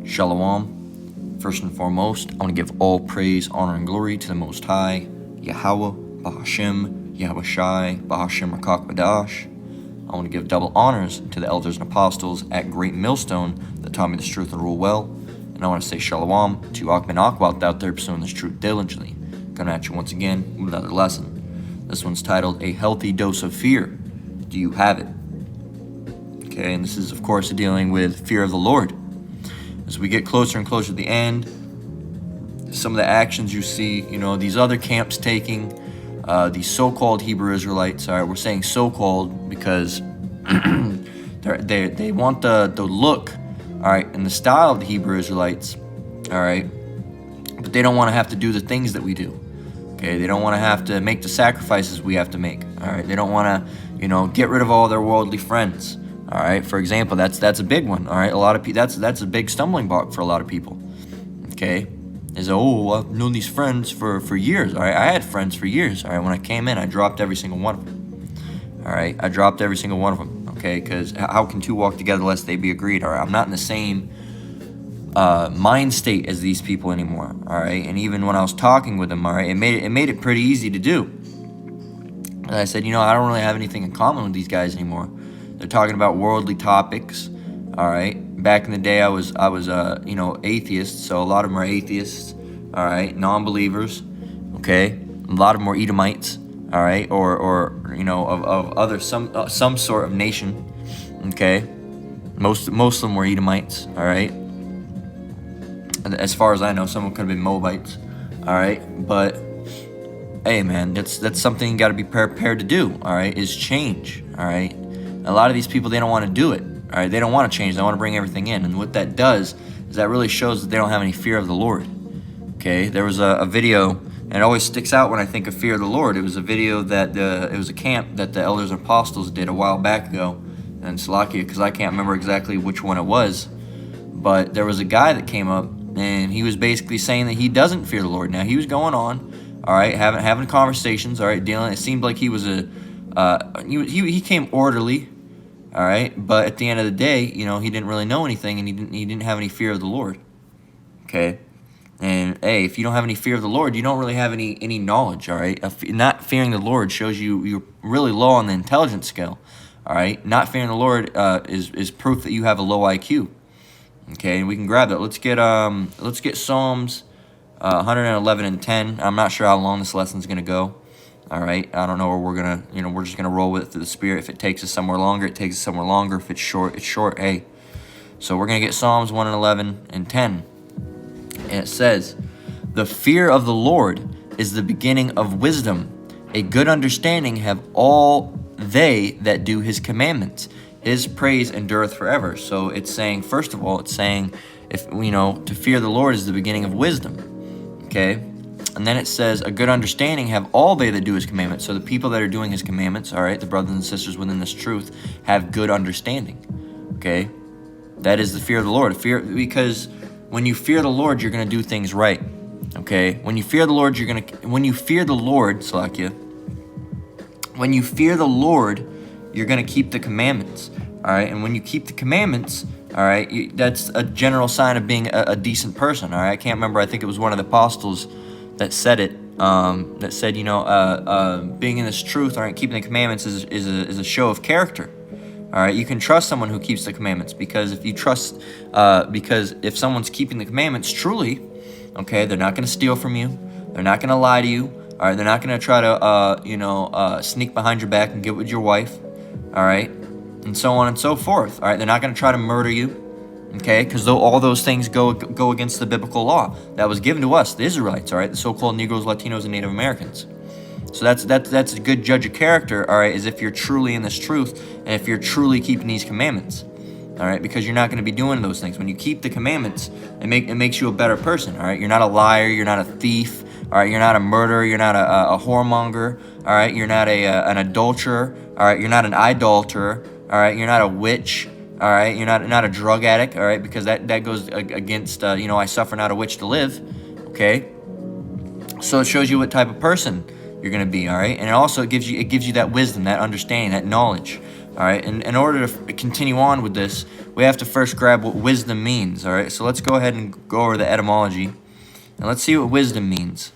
Shalom. First and foremost, I want to give all praise, honor, and glory to the Most High, Yahweh, Bahashem, Yahweh Shai, Bahashem Rakak Badash. I want to give double honors to the elders and apostles at Great Millstone that taught me this truth and rule well. And I want to say shalom to Achman Akwalt out there pursuing this truth diligently. Coming at you once again with another lesson. This one's titled, A Healthy Dose of Fear. Do you have it? Okay, and this is, of course, dealing with fear of the Lord. As we get closer and closer to the end, some of the actions you see, these other camps taking, these so-called Hebrew Israelites. All right, we're saying so-called because they want the look, all right, and the style of the Hebrew Israelites, all right, but they don't want to have to do the things that we do. Okay, they don't want to have to make the sacrifices we have to make. All right, they don't want to, get rid of all their worldly friends. All right, for example, that's a big one. All right, a lot of people, that's a big stumbling block for a lot of people. Okay, is I've known these friends for years. All right, I had friends for years. All right, when I came in, I dropped every single one of them. All right, I dropped every single one of them. Okay, because how can two walk together unless they be agreed? All right, I'm not in the same mind state as these people anymore. All right, and even when I was talking with them, all right, it made it pretty easy to do. And I said, I don't really have anything in common with these guys anymore. They're talking about worldly topics. All right. Back in the day, I was atheist. So a lot of them are atheists. All right. Non-believers. Okay. A lot of them were Edomites. All right. Or of other some sort of nation. Okay. Most of them were Edomites. All right. And as far as I know, some of them could have been Moabites. All right. But hey, man, that's something you got to be prepared to do. All right. Is change. All right. A lot of these people, they don't want to do it. All right, they don't want to change. They want to bring everything in. And what that does is that really shows that they don't have any fear of the Lord. Okay, there was a video, and it always sticks out when I think of fear of the Lord. It was a video that it was a camp that the elders and apostles did a while back ago. And Salakia, because I can't remember exactly which one it was. But there was a guy that came up, and he was basically saying that he doesn't fear the Lord. Now, he was going on, all right, having conversations, all right, dealing. It seemed like he was he came orderly, all right, but at the end of the day, he didn't really know anything, and he didn't have any fear of the Lord. Okay, and hey, if you don't have any fear of the Lord, you don't really have any knowledge. All right, not fearing the Lord shows you're really low on the intelligence scale. All right, not fearing the Lord is proof that you have a low IQ. Okay, and we can grab that. Let's get Psalms 111 and 10. I'm not sure how long this lesson is gonna go. All right, I don't know where we're gonna, we're just gonna roll with it through the Spirit. If it takes us somewhere longer, it takes us somewhere longer. If it's short, it's short. Hey, so we're gonna get Psalms 111 and 10, and it says, "The fear of the Lord is the beginning of wisdom. A good understanding have all they that do His commandments. His praise endureth forever." So it's saying, first of all, if to fear the Lord is the beginning of wisdom. Okay. And then it says, a good understanding have all they that do His commandments. So the people that are doing His commandments, all right, the brothers and sisters within this truth, have good understanding. Okay? That is the fear of the Lord. Because when you fear the Lord, you're going to do things right. Okay? When you fear the Lord, Salakia, when you fear the Lord, you're going to keep the commandments. All right? And when you keep the commandments, all right, that's a general sign of being a decent person. All right? I can't remember. I think it was one of the apostles that said it, that said, being in this truth, all right, keeping the commandments is a show of character. All right, you can trust someone who keeps the commandments because if someone's keeping the commandments truly, okay, they're not going to steal from you, they're not going to lie to you, all right, they're not going to try to, sneak behind your back and get with your wife, all right, and so on and so forth. All right, they're not going to try to murder you. Okay, because all those things go against the biblical law that was given to us, the Israelites, all right, the so-called Negroes, Latinos, and Native Americans. So that's a good judge of character, all right, is if you're truly in this truth and if you're truly keeping these commandments, all right, because you're not going to be doing those things. When you keep the commandments, it makes you a better person, all right. You're not a liar, you're not a thief, all right. You're not a murderer, you're not a whoremonger, all right. You're not an adulterer, all right. You're not an idolater, all right. You're not a witch. All right, you're not a drug addict, all right, because that goes against, I suffer not a witch to live, okay? So it shows you what type of person you're going to be, all right? And it also gives you that wisdom, that understanding, that knowledge, all All right, and in order to continue on with this, we have to first grab what wisdom means. All right, so let's go ahead and go over the etymology, and let's see what wisdom means.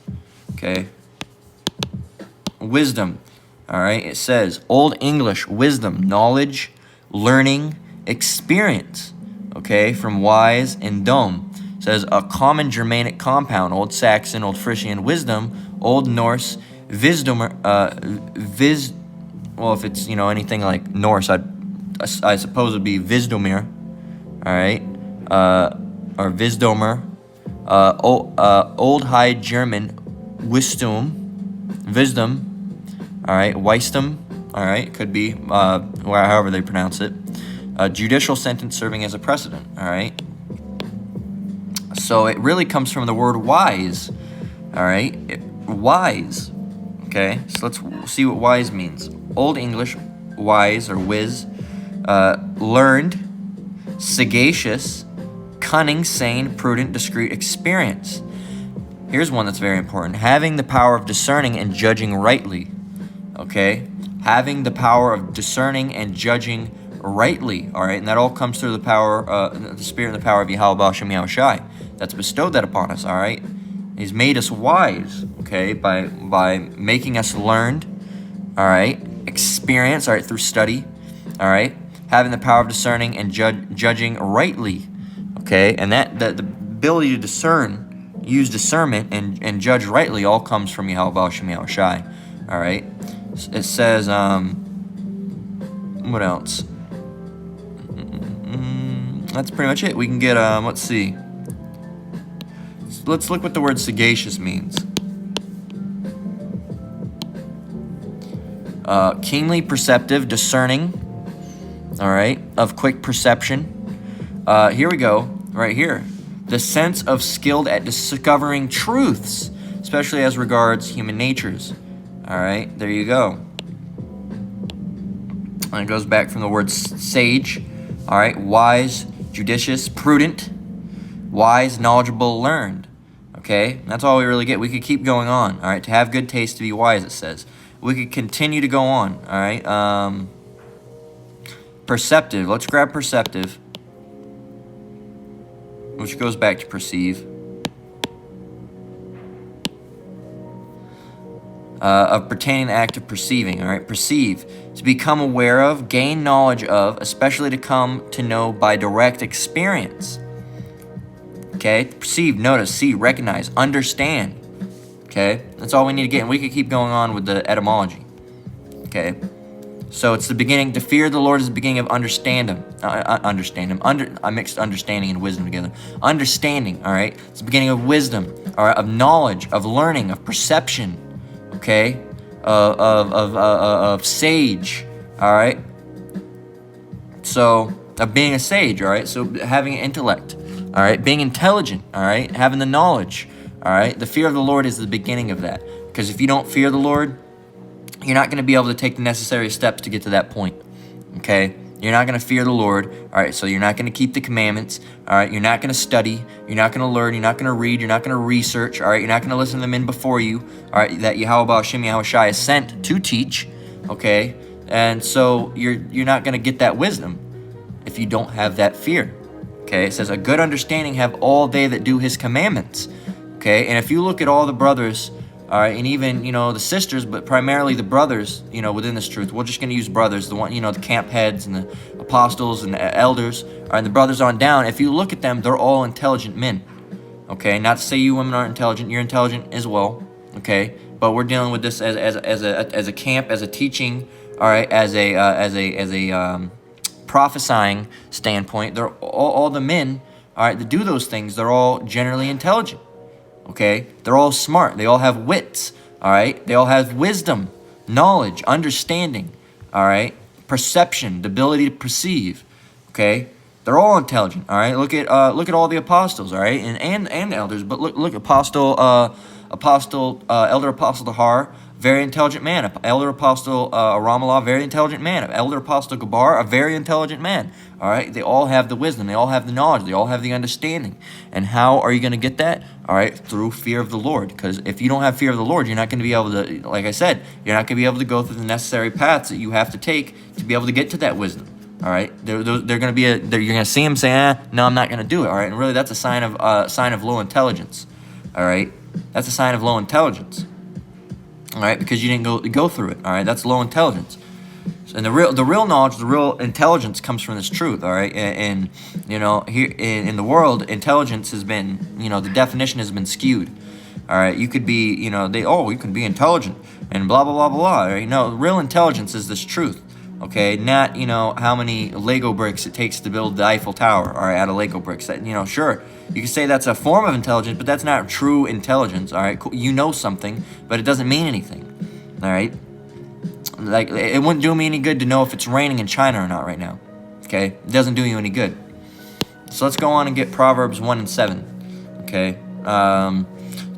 Okay, wisdom. All right, it says Old English wisdom, knowledge, learning, experience. Okay, from wise and dom. It says a common Germanic compound, Old Saxon, Old Frisian wisdom, Old Norse visdomer, well, if it's, anything like Norse, I suppose it would be Visdomir, all right, or Visdomer, Old High German Wisdom, all right, Weisdom, all right, could be, however they pronounce it, a judicial sentence serving as a precedent, all right. So it really comes from the word wise, all right, wise, okay, so let's see what wise means. Old English, wise or wiz, learned, sagacious, cunning, sane, prudent, discreet, experience. Here's one that's very important. Having the power of discerning and judging rightly. Okay? Having the power of discerning and judging rightly. All right? And that all comes through the power, the spirit and the power of Yahweh Shem Yahushai. That's bestowed that upon us. All right? He's made us wise. Okay? By making us learned. All right? Experience, all right, through study, all right, having the power of discerning and judging rightly, okay, and that the ability to discern, use discernment and judge rightly all comes from Yahweh Shem Yahushai, all right. It says, what else? That's pretty much it. We can get, let's see. Let's look what the word sagacious means. Keenly perceptive, discerning, all right, of quick perception. Here we go, right here. The sense of skilled at discovering truths, especially as regards human natures. All right, there you go. And it goes back from the word sage, all right, wise, judicious, prudent, wise, knowledgeable, learned. Okay, that's all we really get. We could keep going on, all right, to have good taste, to be wise, it says. We could continue to go on, all right? Perceptive. Let's grab perceptive, which goes back to perceive. Of pertaining to the act of perceiving, all right? Perceive. To become aware of, gain knowledge of, especially to come to know by direct experience. Okay? Perceive, notice, see, recognize, understand. Okay, that's all we need to get, and we could keep going on with the etymology. Okay, so it's the beginning. To fear the Lord is the beginning of understand Him. I mixed understanding and wisdom together. Understanding, all right. It's the beginning of wisdom, all right, of knowledge, of learning, of perception. Okay, of sage, all right. So of being a sage, all right. So having intellect, all right, being intelligent, all right, having the knowledge. All right, the fear of the Lord is the beginning of that. Because if you don't fear the Lord, you're not going to be able to take the necessary steps to get to that point. Okay, you're not going to fear the Lord. All right, so you're not going to keep the commandments. All right, you're not going to study. You're not going to learn. You're not going to read. You're not going to research. All right, you're not going to listen to the men before you. All right, that Yahweh Shem Yahushai is sent to teach. Okay, and so you're not going to get that wisdom if you don't have that fear. Okay, it says a good understanding have all they that do His commandments. Okay, and if you look at all the brothers, all right, and even, the sisters, but primarily the brothers, within this truth, we're just going to use brothers, the one, the camp heads and the apostles and the elders, all right, and the brothers on down. If you look at them, they're all intelligent men. Okay, not to say you women aren't intelligent, you're intelligent as well. Okay, but we're dealing with this as a camp, as a teaching, all right, as a prophesying standpoint. They're all the men, all right, that do those things. They're all generally intelligent. Okay, they're all smart. They all have wits. All right, they all have wisdom, knowledge, understanding. All right, perception, the ability to perceive. Okay, they're all intelligent. All right, look at all the apostles. All right, and elders. But look, elder apostle Tahar, very intelligent man. Elder Apostle Ramallah, very intelligent man. Elder Apostle Gabar, a very intelligent man. All right, they all have the wisdom. They all have the knowledge. They all have the understanding. And how are you going to get that? All right, through fear of the Lord. Because if you don't have fear of the Lord, you're not going to be able to, like I said, you're not going to be able to go through the necessary paths that you have to take to be able to get to that wisdom. All right, they're going to be you're going to see him say, no, I'm not going to do it. All right, and really that's a sign of low intelligence. All right, that's a sign of low intelligence. All right, because you didn't go through it. All right, that's low intelligence. And the real knowledge, the real intelligence comes from this truth. All right, and you know, here in the world, intelligence has been, you know, the definition has been skewed. All right, you could be, you know, you can be intelligent and blah blah blah blah. All right, no, real intelligence is this truth. Okay, not, you know, how many Lego bricks it takes to build the Eiffel Tower, all right, out of Lego bricks. That, you know, sure, you can say that's a form of intelligence, but that's not true intelligence, all right? You know something, but it doesn't mean anything, all right? Like, it wouldn't do me any good to know if it's raining in China or not right now, okay? It doesn't do you any good. So let's go on and get Proverbs 1 and 7, okay?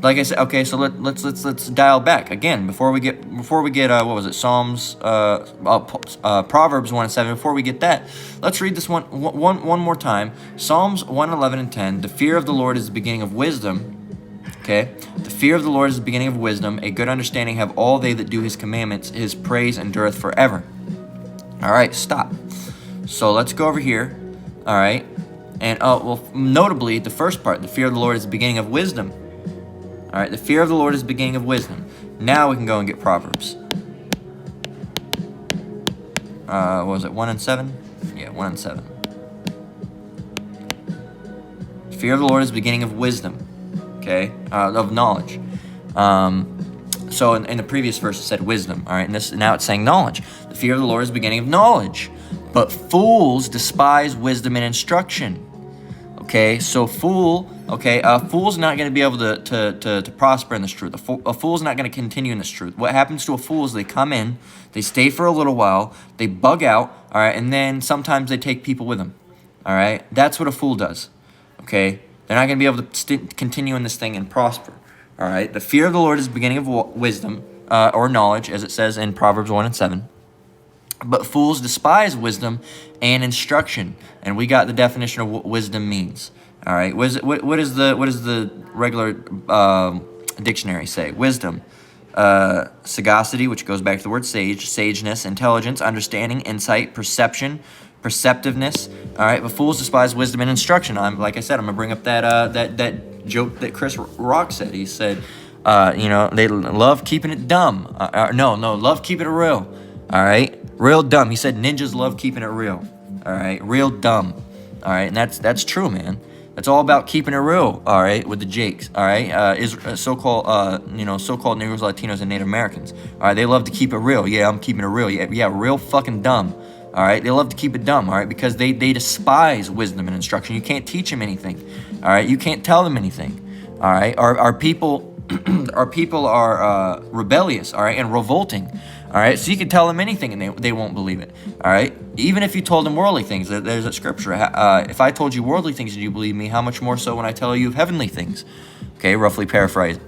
Like I said, okay, so let's dial back again before we get what was it, Psalms, Proverbs 1 and 7. Before we get that, let's read this one more time. Psalms 1:11 and 10. The fear of the Lord is the beginning of wisdom. Okay, the fear of the Lord is the beginning of wisdom. A good understanding have all they that do His commandments. His praise endureth forever. All right, stop. So let's go over here. All right, and well, notably the first part, the fear of the Lord is the beginning of wisdom. All right, the fear of the Lord is the beginning of wisdom. Now we can go and get Proverbs. What was it, 1 and 7? Yeah, 1 and 7. Fear of the Lord is the beginning of wisdom, okay, of knowledge. So in the previous verse it said wisdom, all right, and now it's saying knowledge. The fear of the Lord is the beginning of knowledge. But fools despise wisdom and instruction. Okay, so a fool's not going to be able to prosper in this truth. A fool's not going to continue in this truth. What happens to a fool is they come in, they stay for a little while, they bug out, all right, and then sometimes they take people with them, all right? That's what a fool does, okay? They're not going to be able to continue in this thing and prosper, all right? The fear of the Lord is the beginning of wisdom or knowledge, as it says in Proverbs 1 and 7. But fools despise wisdom and instruction. And we got the definition of what wisdom means. All right. What does the regular dictionary say? Wisdom, sagacity, which goes back to the word sage, sageness, intelligence, understanding, insight, perception, perceptiveness. All right. But fools despise wisdom and instruction. Like I said, I'm gonna bring up that joke that Chris Rock said. He said, you know, they love keeping it dumb. Love keeping it real. All right. Real dumb. He said ninjas love keeping it real. All right. Real dumb. All right. And that's true, man. It's all about keeping it real. All right. With the Jakes. All right. So-called Negroes, Latinos, and Native Americans. All right. They love to keep it real. Yeah, I'm keeping it real. Yeah, real fucking dumb. All right. They love to keep it dumb. All right. Because they despise wisdom and instruction. You can't teach them anything. All right. You can't tell them anything. All right. Our people are rebellious. All right. And revolting. All right, so you can tell them anything and they won't believe it. All right, even if you told them worldly things, there's a scripture. If I told you worldly things and you believe me, how much more so when I tell you of heavenly things? Okay, roughly paraphrasing.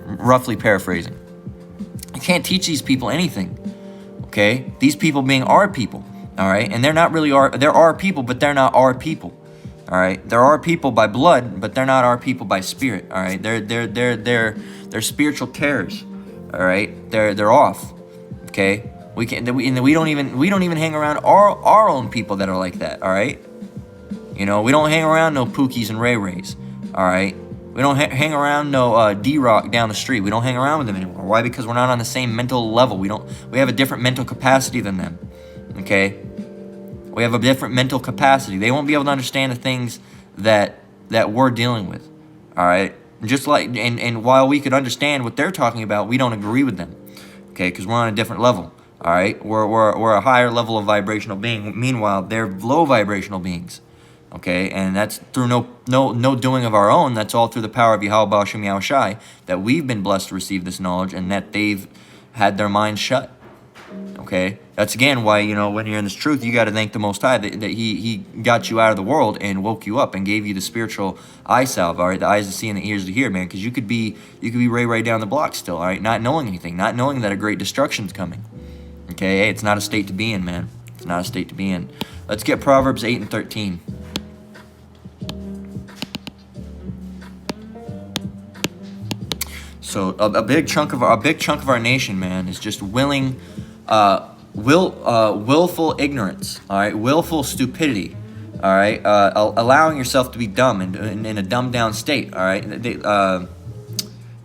You can't teach these people anything. Okay, these people being our people. All right, and they're not really they're our people, but they're not our people. All right, they're our people by blood, but they're not our people by spirit. All right, they're spiritual terrors. All right, they're off. Okay, we don't even hang around our own people that are like that. All right, you know, we don't hang around no Pookies and Ray Rays. All right, we don't hang around no D-Rock down the street. We don't hang around with them anymore. Why? Because we're not on the same mental level. We have a different mental capacity than them. Okay, we have a different mental capacity. They won't be able to understand the things that we're dealing with. All right, just like and while we could understand what they're talking about, we don't agree with them. Okay, because we're on a different level. All right, we're a higher level of vibrational being. Meanwhile, they're low vibrational beings. Okay, and that's through no doing of our own. That's all through the power of Yahweh Ba'ashem Yahushai that we've been blessed to receive this knowledge, and that they've had their minds shut. Okay, that's again why, you know, when you're in this truth, you got to thank the Most High that he got you out of the world and woke you up and gave you the spiritual eye salve, all right, the eyes to see and the ears to hear, man, because you could be right down the block still, all right, not knowing anything, not knowing that a great destruction's coming. Okay, hey, it's not a state to be in, man. It's not a state to be in. Let's get Proverbs 8 and 13. So a big chunk of our nation, man, is just willful ignorance. All right, willful stupidity. All right, allowing yourself to be dumb and in a dumbed down state. All right,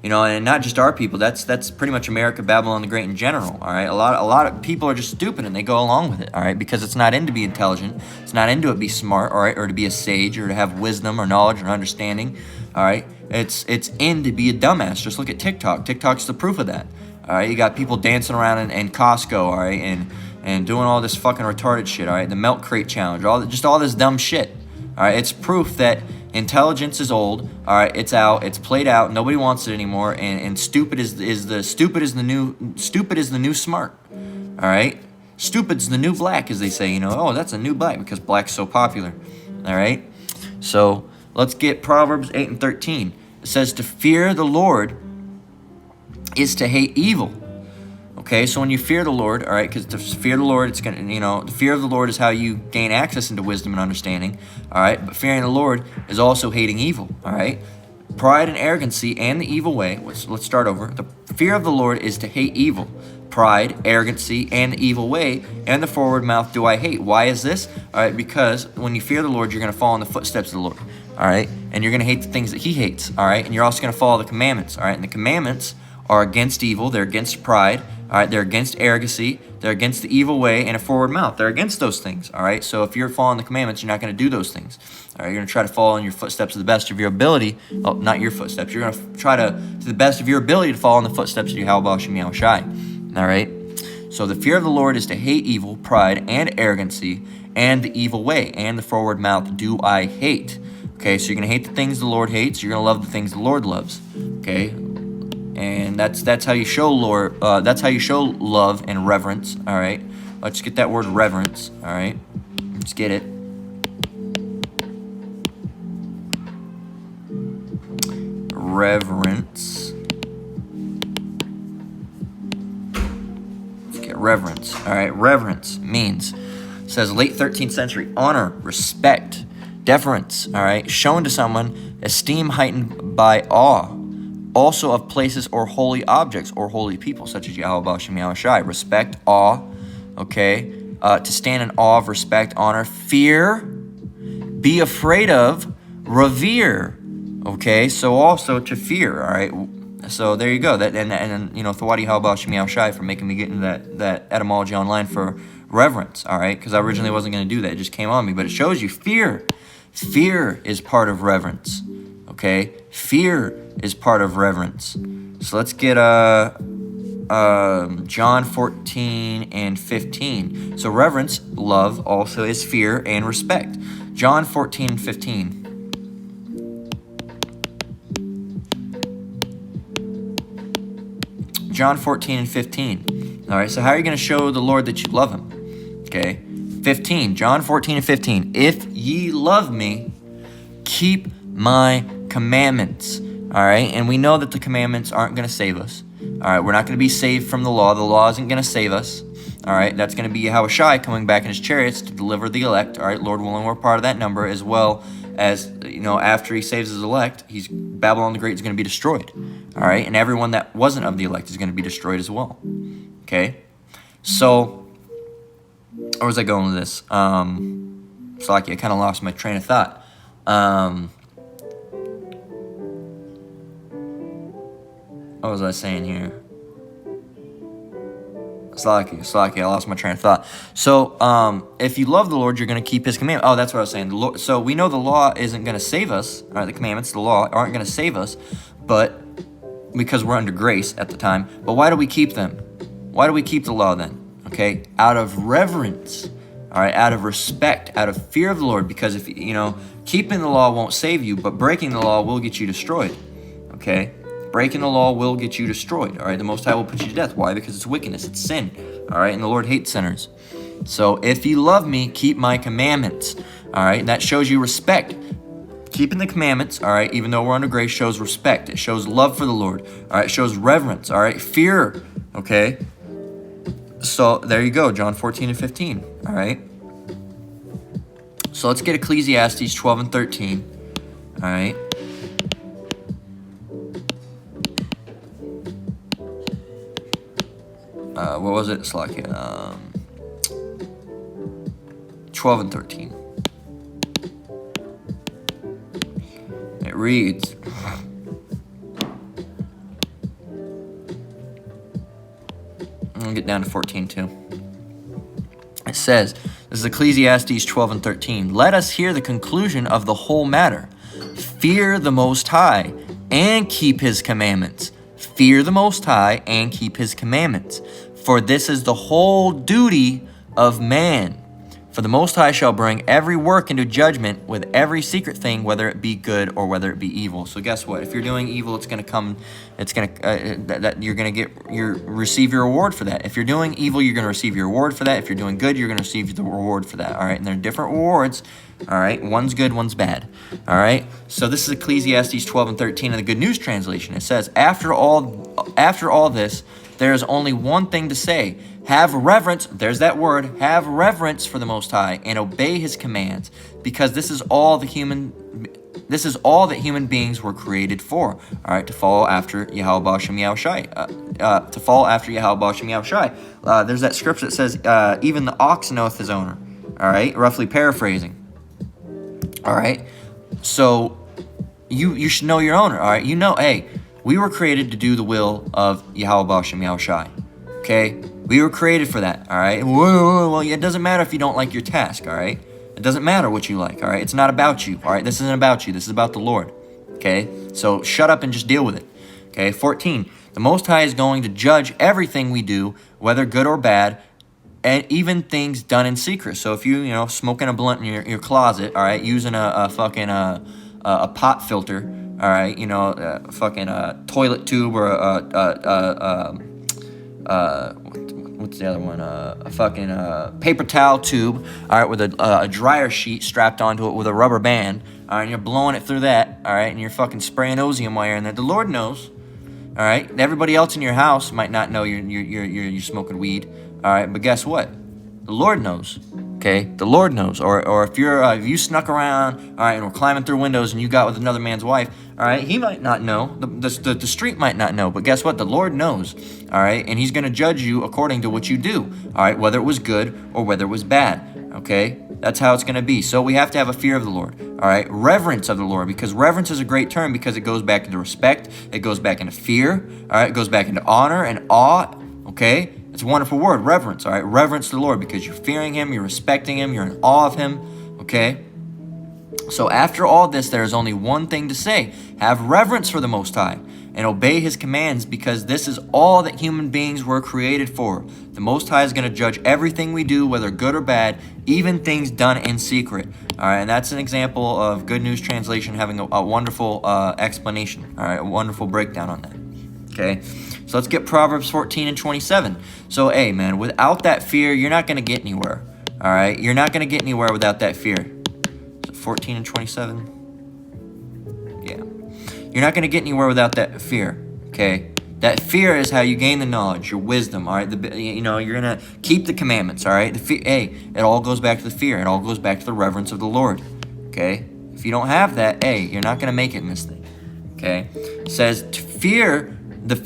you know, and not just our people. That's pretty much America, Babylon the Great in general. All right, a lot of people are just stupid and they go along with it. All right, because it's not in to be intelligent. It's not into it to be smart. All right, or to be a sage or to have wisdom or knowledge or understanding. All right, it's in to be a dumbass. Just look at TikTok. TikTok's the proof of that. All right, you got people dancing around in Costco. All right, and doing all this fucking retarded shit. All right, the milk crate challenge. All this dumb shit. All right, it's proof that intelligence is old. All right, it's out. It's played out. Nobody wants it anymore. And stupid is the new smart. All right, stupid's the new black, as they say. You know, oh, that's a new black because black's so popular. All right, so let's get Proverbs 8 and 13. It says to fear the Lord is to hate evil. Okay, so when you fear the Lord, all right, because to fear the Lord, it's going to, you know, the fear of the Lord is how you gain access into wisdom and understanding, all right, but fearing the Lord is also hating evil, all right. Pride and arrogancy and the evil way, let's start over. The fear of the Lord is to hate evil. Pride, arrogancy, and the evil way, and the forward mouth do I hate. Why is this? All right, because when you fear the Lord, you're going to follow in the footsteps of the Lord, all right, and you're going to hate the things that he hates, all right, and you're also going to follow the commandments, all right, and the commandments are against evil, they're against pride, all right, they're against arrogancy, they're against the evil way, and a forward mouth. They're against those things, all right? So if you're following the commandments, you're not going to do those things, all right? You're going to try to follow in your footsteps to the best of your ability. Oh, not your footsteps. You're going to try to the best of your ability, to follow in the footsteps of Yahweh Shem Yahweh Shai, all right? So the fear of the Lord is to hate evil, pride, and arrogancy, and the evil way, and the forward mouth do I hate. Okay, so you're going to hate the things the Lord hates. You're going to love the things the Lord loves, okay? And that's how you show Lord. That's how you show love and reverence. All right. Let's get that word reverence. All right. Let's get it. Reverence. Let's get reverence. All right. Reverence means, says late 13th century, honor, respect, deference. All right. Shown to someone, esteem heightened by awe. Also of places or holy objects or holy people, such as Yahweh Shem Yahweh Shai. Respect, awe, okay? To stand in awe of respect, honor, fear, be afraid of, revere, okay? So also to fear, all right? So there you go. That and you know, Thawadi Yahweh Shem Yahweh Shai for making me get into that etymology online for reverence, all right? Because I originally wasn't going to do that. It just came on me. But it shows you fear. Fear is part of reverence, okay? Fear is part of reverence. So let's get John 14 and 15. So reverence, love, also is fear and respect. John 14 and 15. John 14 and 15. All right, so how are you going to show the Lord that you love him? Okay, 15. John 14 and 15. If ye love me, keep my commandments. All right, and we know that the commandments aren't going to save us. All right, we're not going to be saved from the law. The law isn't going to save us. All right, that's going to be Yahweh Shai coming back in his chariots to deliver the elect. All right, Lord willing, we're part of that number, as well as, you know, after he saves his elect, Babylon the Great is going to be destroyed. All right, and everyone that wasn't of the elect is going to be destroyed as well. Okay, so where was I going with this? Slaki, I kind of lost my train of thought. What was I saying here? Slaki, I lost my train of thought. So, if you love the Lord, you're going to keep his commandments. Oh, that's what I was saying. The Lord, so we know the law isn't going to save us. All right, the commandments, the law, aren't going to save us, but because we're under grace at the time. But why do we keep them? Why do we keep the law then? Okay, out of reverence. All right, out of respect, out of fear of the Lord. Because if, you know, keeping the law won't save you, but breaking the law will get you destroyed. Okay. Breaking the law will get you destroyed. All right, the Most High will put you to death. Why? Because it's wickedness, it's sin. All right, and the Lord hates sinners. So if you love me, keep my commandments. All right, that shows you respect. Keeping the commandments, all right, even though we're under grace, shows respect. It shows love for the Lord. All right, it shows reverence. All right, fear. Okay. So there you go, John 14 and 15. All right. So let's get Ecclesiastes 12 and 13. All right. What was it? It's like 12 and 13. It reads, I'll get down to 14 too. It says, this is Ecclesiastes 12 and 13. Let us hear the conclusion of the whole matter. Fear the Most High and keep his commandments. Fear the Most High and keep his commandments. For this is the whole duty of man. For the Most High shall bring every work into judgment with every secret thing, whether it be good or whether it be evil. So guess what? If you're doing evil, it's going to come. It's going to that you're going to receive your reward for that. If you're doing evil, you're going to receive your reward for that. If you're doing good, you're going to receive the reward for that. All right, and there are different rewards. All right, one's good, one's bad. All right. So this is Ecclesiastes 12 and 13 in the Good News translation. It says, after all this, there is only one thing to say. Have reverence, there's that word, have reverence for the Most High and obey his commands, because this is all that human beings were created for. All right, to follow after Yahweh B'Shem Yahushai. To follow after Yahweh B'Shem Yahushai. There's that scripture that says, even the ox knoweth his owner. All right, roughly paraphrasing. All right, so you should know your owner. All right, you know, hey, we were created to do the will of Yahweh B'Shem Yahushai. Okay, we were created for that. All right. Well, it doesn't matter if you don't like your task. All right. It doesn't matter what you like. All right. It's not about you. All right. This isn't about you. This is about the Lord. Okay. So shut up and just deal with it. Okay. 14. The Most High is going to judge everything we do, whether good or bad, and even things done in secret. So if you smoking a blunt in your closet, all right, using a fucking a pot filter, all right, fucking toilet tube or what's the other one? A fucking paper towel tube, all right, with a dryer sheet strapped onto it with a rubber band, all right, and you're blowing it through that, all right, and you're fucking spraying osium while you're in there. The Lord knows, all right. Everybody else in your house might not know you're smoking weed, all right, but guess what? The Lord knows. Okay, the Lord knows. Or if if you snuck around, all right, and were climbing through windows and you got with another man's wife, all right, he might not know. The street might not know, but guess what? The Lord knows. All right, and he's going to judge you according to what you do. All right, whether it was good or whether it was bad. Okay, that's how it's going to be. So we have to have a fear of the Lord. All right, reverence of the Lord, because reverence is a great term because it goes back into respect. It goes back into fear. All right, it goes back into honor and awe. Okay. It's a wonderful word, reverence, all right? Reverence the Lord because you're fearing him, you're respecting him, you're in awe of him, okay? So after all this, there is only one thing to say. Have reverence for the Most High and obey his commands, because this is all that human beings were created for. The Most High is going to judge everything we do, whether good or bad, even things done in secret. All right, and that's an example of Good News Translation having a wonderful explanation, all right, a wonderful breakdown on that, okay? So let's get Proverbs 14 and 27. So, hey, man, without that fear, you're not going to get anywhere. All right? You're not going to get anywhere without that fear. So 14 and 27. Yeah. You're not going to get anywhere without that fear. Okay? That fear is how you gain the knowledge, your wisdom. All right? You're going to keep the commandments. All right? It all goes back to the fear. It all goes back to the reverence of the Lord. Okay? If you don't have that, hey, you're not going to make it in this thing. Okay? It says, to fear... The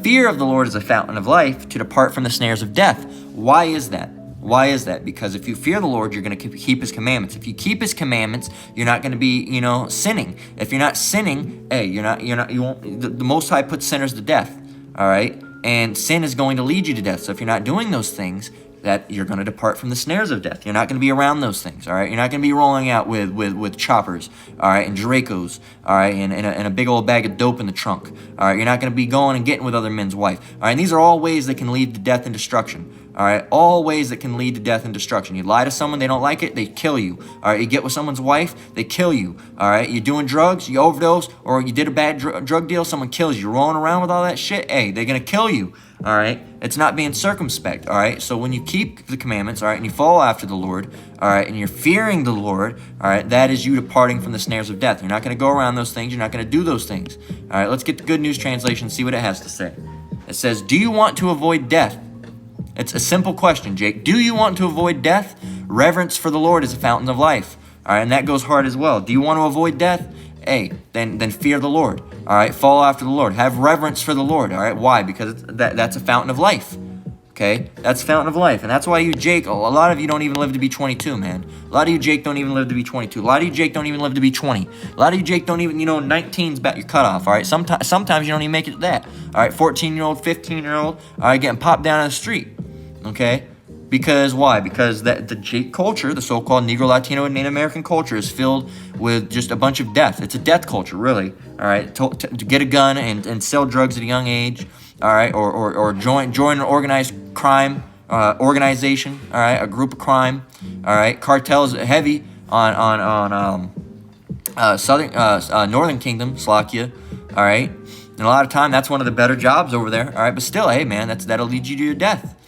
fear of the Lord is a fountain of life, to depart from the snares of death. Why is that? Why is that? Because if you fear the Lord, you're going to keep his commandments. If you keep his commandments, you're not going to be, sinning. If you're not sinning, hey, you won't. The Most High puts sinners to death. All right, and sin is going to lead you to death. So if you're not doing those things, that you're going to depart from the snares of death. You're not going to be around those things, all right? You're not going to be rolling out with choppers, all right, and Dracos, all right, and a big old bag of dope in the trunk, all right? You're not going to be going and getting with other men's wife, all right? And these are all ways that can lead to death and destruction. All right, all ways that can lead to death and destruction. You lie to someone, they don't like it, they kill you. All right, you get with someone's wife, they kill you. All right, you're doing drugs, you overdose, or you did a bad drug deal, someone kills you. You're rolling around with all that shit, hey, they're going to kill you. All right, it's not being circumspect. All right, so when you keep the commandments, all right, and you follow after the Lord, all right, and you're fearing the Lord, all right, that is you departing from the snares of death. You're not going to go around those things. You're not going to do those things. All right, let's get the Good News Translation, see what it has to say. It says, do you want to avoid death? It's a simple question, Jake. Do you want to avoid death? Reverence for the Lord is a fountain of life. All right, and that goes hard as well. Do you want to avoid death? Hey, then fear the Lord. All right, follow after the Lord. Have reverence for the Lord. All right, why? Because that's a fountain of life. Okay, that's a fountain of life, and that's why you, Jake. A lot of you don't even live to be 22, man. A lot of you, Jake, don't even live to be 22. A lot of you, Jake, don't even live to be 20. A lot of you, Jake, don't even, 19's about your cutoff. All right, sometimes you don't even make it to that. All right, 14-year-old, 15-year-old, all right, getting popped down on the street. Okay, because why? Because the Jake culture, the so-called Negro, Latino, and Native American culture, is filled with just a bunch of death. It's a death culture, really. All right, to get a gun and sell drugs at a young age. All right, or join an organized crime organization. All right, a group of crime. All right, cartels heavy on Northern Kingdom, Slovakia. All right, and a lot of time that's one of the better jobs over there. All right, but still, hey man, that'll lead you to your death.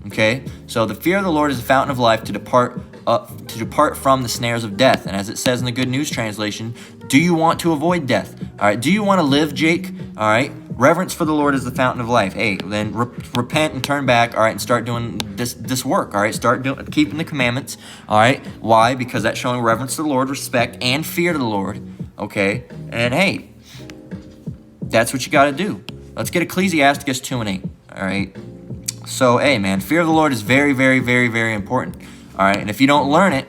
Okay, so the fear of the Lord is a fountain of life to depart from the snares of death. And as it says in the Good News Translation, do you want to avoid death? All right, do you want to live, Jake? All right, reverence for the Lord is the fountain of life. Hey, then repent and turn back. All right, and start doing this work. All right, start keeping the commandments. All right, why? Because that's showing reverence to the Lord, respect and fear to the Lord. Okay, and hey, that's what you got to do. Let's get Ecclesiasticus 2:8. All right. So, hey, man, fear of the Lord is very, very, very, very important. All right, and if you don't learn it,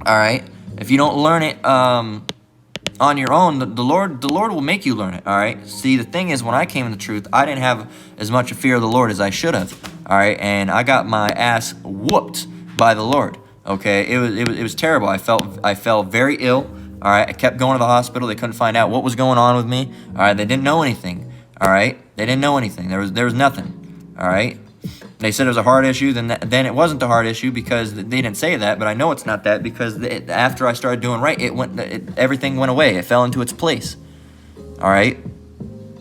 all right, if you don't learn it on your own, the Lord will make you learn it. All right. See, the thing is, when I came in the truth, I didn't have as much a fear of the Lord as I should have. All right, and I got my ass whooped by the Lord. Okay, it was terrible. I felt very ill. All right, I kept going to the hospital. They couldn't find out what was going on with me. All right, they didn't know anything. All right, they didn't know anything. There was nothing. All right, they said it was a heart issue. Then it wasn't a heart issue because they didn't say that. But I know it's not that because after I started doing right, everything went away. It fell into its place. All right,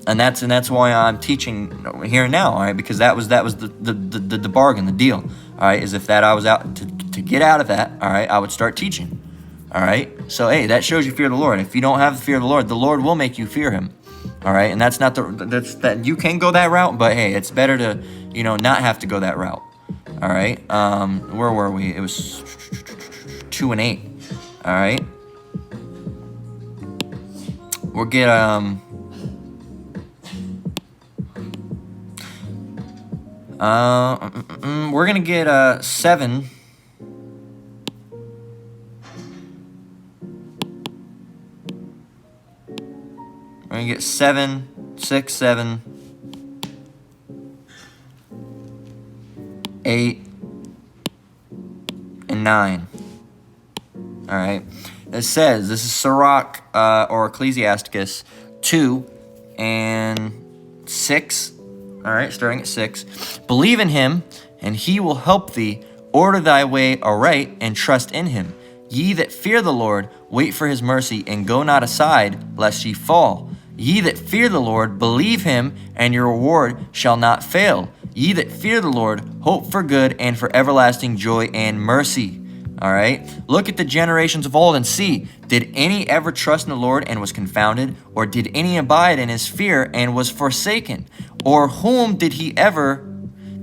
and that's why I'm teaching here now. All right, because that was the bargain, the deal. All right, is if that I was out to get out of that. All right, I would start teaching. All right, so hey, that shows you fear the Lord. If you don't have the fear of the Lord will make you fear Him. All right, and that's not that you can go that route, but hey, it's better to not have to go that route. All right, where were we? It was 2 and 8. All right, we'll get we're gonna get 7. We're going to get 7, 6, 7, 8, and 9. All right. It says, this is Sirach or Ecclesiasticus 2 and 6. All right, starting at 6. Believe in Him, and He will help thee. Order thy way aright, and trust in Him. Ye that fear the Lord, wait for His mercy, and go not aside, lest ye fall. Ye that fear the Lord, believe Him, and your reward shall not fail. Ye that fear the Lord, hope for good and for everlasting joy and mercy. All right? Look at the generations of old and see, did any ever trust in the Lord and was confounded? Or did any abide in His fear and was forsaken? Or whom did He ever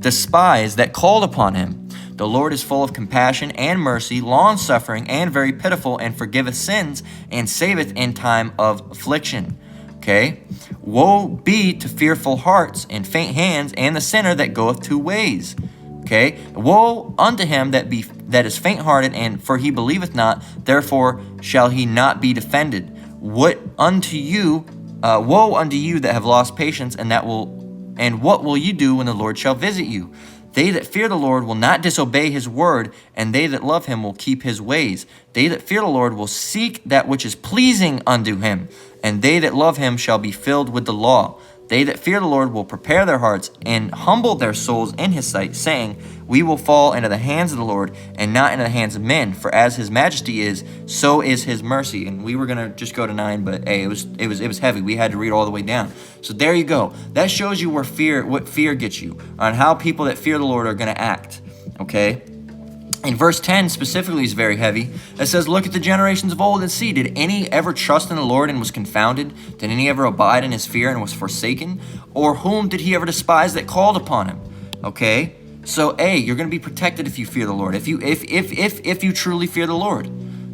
despise that called upon Him? The Lord is full of compassion and mercy, long-suffering and very pitiful, and forgiveth sins, and saveth in time of affliction. Okay, woe be to fearful hearts and faint hands, and the sinner that goeth 2 ways. Okay, woe unto him that is faint-hearted, and for he believeth not, therefore shall he not be defended. Woe unto you that have lost patience, and what will you do when the Lord shall visit you? They that fear the Lord will not disobey his word, and they that love him will keep his ways. They that fear the Lord will seek that which is pleasing unto him, and they that love him shall be filled with the law. They that fear the Lord will prepare their hearts and humble their souls in his sight, saying, we will fall into the hands of the Lord and not into the hands of men. For as his majesty is, so is his mercy. And we were going to just go to 9, but hey, it was heavy. We had to read all the way down. So there you go. That shows you what fear gets you, on how people that fear the Lord are going to act. Okay? In verse 10 specifically is very heavy. It says, look at the generations of old and see, did any ever trust in the Lord and was confounded? Did any ever abide in his fear and was forsaken? Or whom did he ever despise that called upon him? Okay, so you're going to be protected if you fear the Lord. If you truly fear the Lord.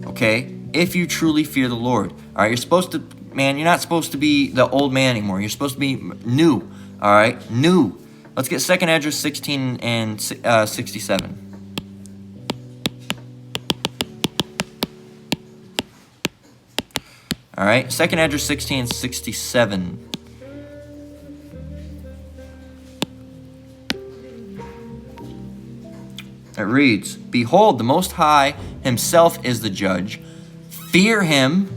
Okay, if you truly fear the Lord. All right, you're supposed to, man, you're not supposed to be the old man anymore. You're supposed to be new. All right, new. Let's get 2 Esdras 16 and 67. All right, 2 Esdras 16 and 67. It reads, behold, the Most High himself is the judge. Fear him.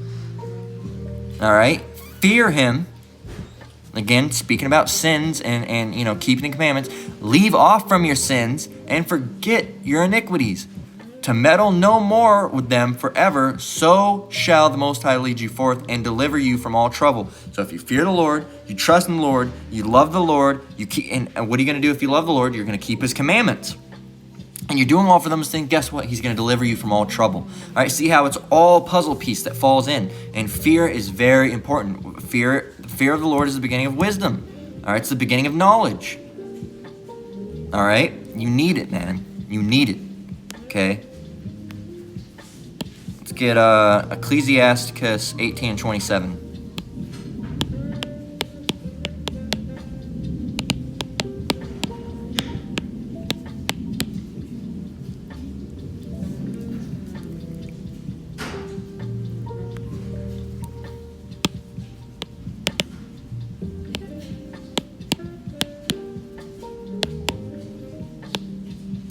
All right, fear him. Again, speaking about sins and keeping the commandments. Leave off from your sins and forget your iniquities, to meddle no more with them forever, so shall the Most High lead you forth and deliver you from all trouble. So if you fear the Lord, you trust in the Lord, you love the Lord, and what are you going to do if you love the Lord? You're going to keep his commandments. And you're doing all for them to think, guess what? He's going to deliver you from all trouble. All right, see how it's all puzzle piece that falls in. And fear is very important. Fear of the Lord is the beginning of wisdom. All right, it's the beginning of knowledge. All right, you need it, man. You need it. Okay. Let's get Ecclesiasticus 18 and 27.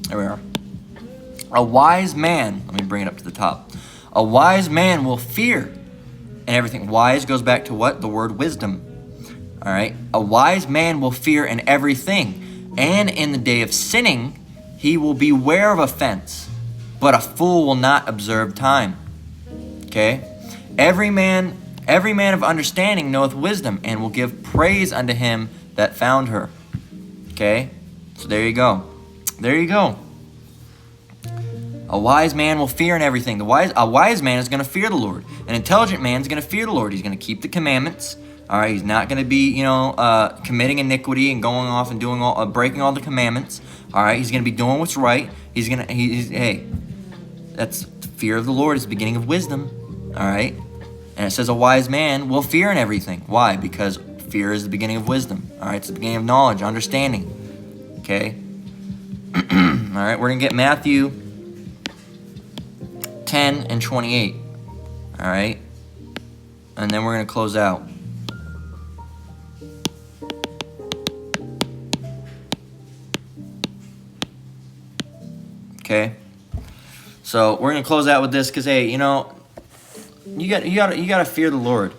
There we are. A wise man, let me bring it up to the top. A wise man will fear and everything. Wise goes back to what? The word wisdom. All right. A wise man will fear in everything. And in the day of sinning, he will beware of offense. But a fool will not observe time. Okay. Every man of understanding knoweth wisdom, and will give praise unto him that found her. Okay. So there you go. There you go. A wise man will fear in everything. A wise man is going to fear the Lord. An intelligent man is going to fear the Lord. He's going to keep the commandments. All right, he's not going to be, committing iniquity and going off and doing breaking all the commandments. All right, he's going to be doing what's right. That's the fear of the Lord is the beginning of wisdom. All right, and it says a wise man will fear in everything. Why? Because fear is the beginning of wisdom. All right, it's the beginning of knowledge, understanding. Okay. All right, we're going to get Matthew 10 and 28. All right, and then we're going to close out. Okay, so we're going to close out with this because, hey, you got to fear the Lord.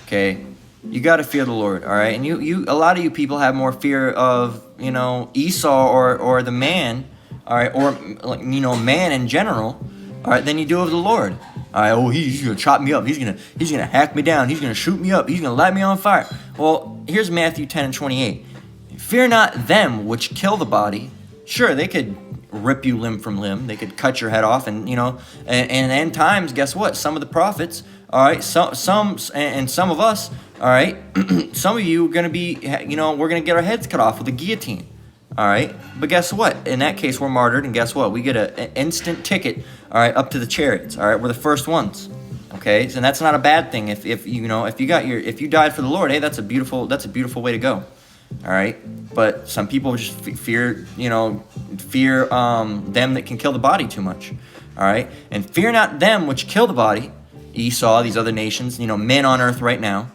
Okay, you got to fear the Lord. All right, and a lot of you people have more fear of Esau or the man, all right, or man in general, all right, than you do of the Lord. All right, he's gonna chop me up. He's gonna hack me down. He's gonna shoot me up. He's gonna light me on fire. Well, here's Matthew 10 and 28. Fear not them which kill the body. Sure, they could rip you limb from limb. They could cut your head off, and and end times. Guess what? Some of the prophets, all right, some of us, all right, some of you are gonna be, we're gonna get our heads cut off with a guillotine. All right, but guess what? In that case, we're martyred, and guess what? We get an instant ticket. All right, up to the chariots. All right, we're the first ones. Okay, and that's not a bad thing. If you died for the Lord, hey, that's a beautiful way to go. All right, but some people just fear them that can kill the body too much. All right, and fear not them which kill the body. Esau, these other nations, men on earth right now,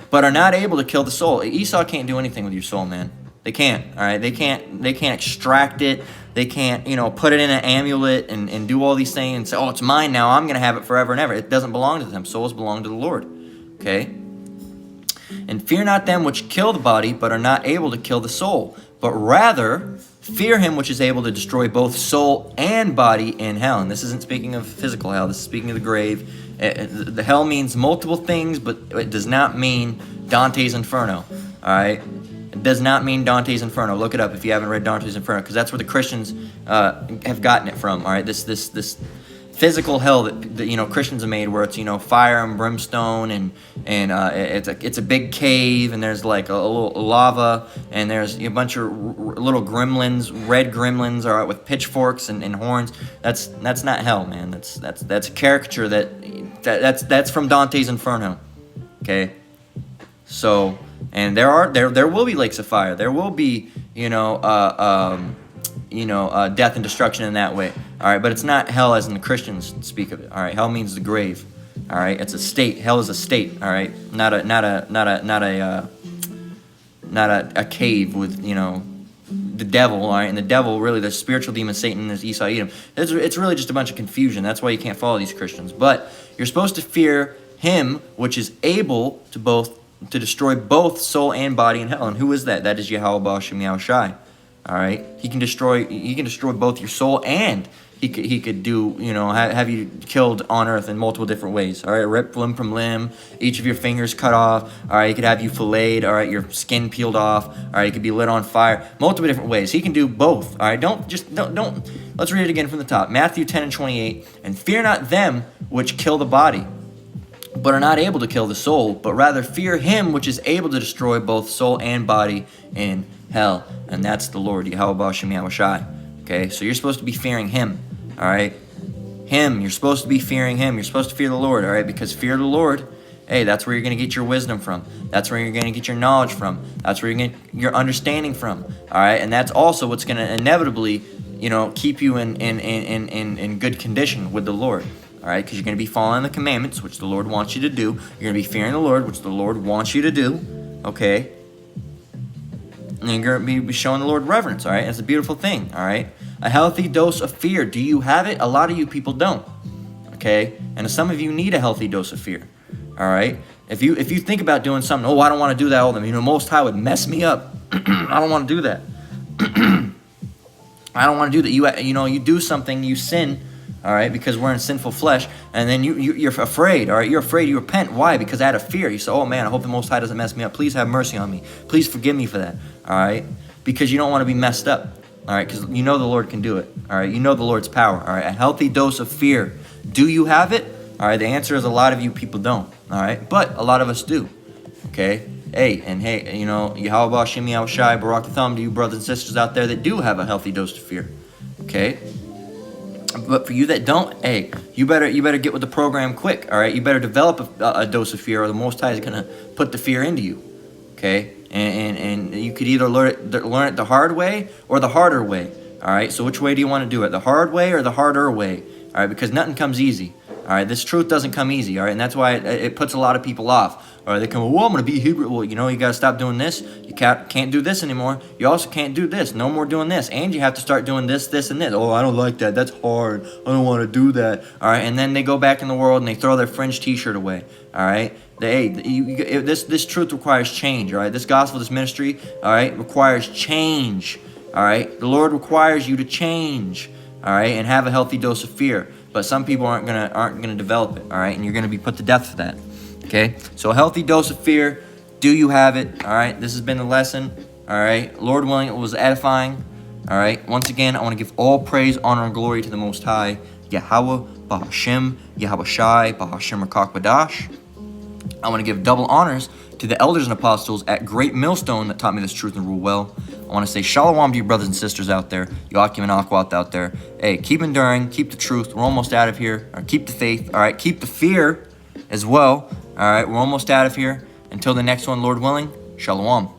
but are not able to kill the soul. Esau can't do anything with your soul, man. They can't. All right. They can't extract it. They can't, put it in an amulet and do all these things and say, oh, it's mine now. I'm going to have it forever and ever. It doesn't belong to them. Souls belong to the Lord. Okay. And fear not them which kill the body, but are not able to kill the soul, but rather fear him which is able to destroy both soul and body in hell. And this isn't speaking of physical hell. This is speaking of the grave. The hell means multiple things, but it does not mean Dante's Inferno. All right. It does not mean Dante's Inferno. Look it up if you haven't read Dante's Inferno, because that's where the Christians have gotten it from. All right, this physical hell that Christians have made, where it's fire and brimstone and it's a big cave, and there's like a little lava, and there's a bunch of little gremlins, red gremlins, all right, with pitchforks and horns. That's not hell, man. That's a caricature that's from Dante's Inferno. Okay, so. And there will be lakes of fire. There will be death and destruction in that way. All right, but it's not hell as in the Christians speak of it. All right, hell means the grave. All right, it's a state. Hell is a state. All right, not a cave with the devil. All right, and the devil, really, the spiritual demon Satan is Esau Edom. It's really just a bunch of confusion. That's why you can't follow these Christians. But you're supposed to fear him which is able to destroy both soul and body in hell. And who is that? That is Yahweh Ba'ashem Yahushai. All right, he can destroy both your soul, and he could do have you killed on earth in multiple different ways. All right, rip limb from limb, each of your fingers cut off. All right, he could have you filleted. All right, your skin peeled off. All right, you could be lit on fire. Multiple different ways. He can do both. All right, don't. Let's read it again from the top. Matthew 10:28. And fear not them which kill the body, but are not able to kill the soul, but rather fear him which is able to destroy both soul and body in hell. And that's the Lord, Yahweh Ba'ashem Yahushai. Okay, so you're supposed to be fearing him. All right, him. You're supposed to be fearing him. You're supposed to fear the Lord. All right, because fear the Lord, hey, that's where you're going to get your wisdom from. That's where you're going to get your knowledge from. That's where you're going to get your understanding from. All right, and that's also what's going to inevitably, keep you in good condition with the Lord. All right, because you're going to be following the commandments, which the Lord wants you to do. You're going to be fearing the Lord, which the Lord wants you to do. Okay, and you're going to be showing the Lord reverence. All right, it's a beautiful thing. All right, a healthy dose of fear. Do you have it? A lot of you people don't. Okay, and some of you need a healthy dose of fear. All right, if you think about doing something, I don't want to do that all the time. Most High would mess me up. I don't want to do that. I don't want to do that. You do something, you sin. All right, because we're in sinful flesh, and then you're afraid. All right, you're afraid. You repent. Why? Because out of fear. You say, "Oh man, I hope the Most High doesn't mess me up. Please have mercy on me. Please forgive me for that." All right, because you don't want to be messed up. All right, because the Lord can do it. All right, the Lord's power. All right, a healthy dose of fear. Do you have it? All right, the answer is a lot of you people don't. All right, but a lot of us do. Okay. Hey, Yahweh Ba'ashem Yahushai, Barak the Thumb to you brothers and sisters out there that do have a healthy dose of fear. Okay. But for you that don't, hey, you better get with the program quick. All right, you better develop a dose of fear, or the Most High is gonna put the fear into you. Okay, and you could either learn it the hard way or the harder way. All right, so which way do you want to do it? The hard way or the harder way? All right, because nothing comes easy. All right, this truth doesn't come easy. All right, and that's why it puts a lot of people off. All right, they come, well, I'm going to be Hebrew. Well, you got to stop doing this. You can't do this anymore. You also can't do this. No more doing this. And you have to start doing this, this, and this. Oh, I don't like that. That's hard. I don't want to do that. All right, and then they go back in the world and they throw their fringe T-shirt away. All right, this truth requires change. All right, this gospel, this ministry, all right, requires change. All right, the Lord requires you to change. All right, and have a healthy dose of fear. But some people aren't gonna develop it. All right, and you're gonna be put to death for that. Okay, so a healthy dose of fear. Do you have it? All right, this has been the lesson. All right, Lord willing, it was edifying. All right, once again, I want to give all praise, honor, and glory to the Most High, Yahweh, Ba'ashem, Yahushai, Ba'ashem Rakak Badash. I want to give double honors to the elders and apostles at Great Millstone that taught me this truth and rule well. I want to say shalom to you brothers and sisters out there, Yakim and Akwat out there. Hey, keep enduring, keep the truth. We're almost out of here. Or keep the faith. All right, keep the fear as well. All right, we're almost out of here. Until the next one, Lord willing, shalom.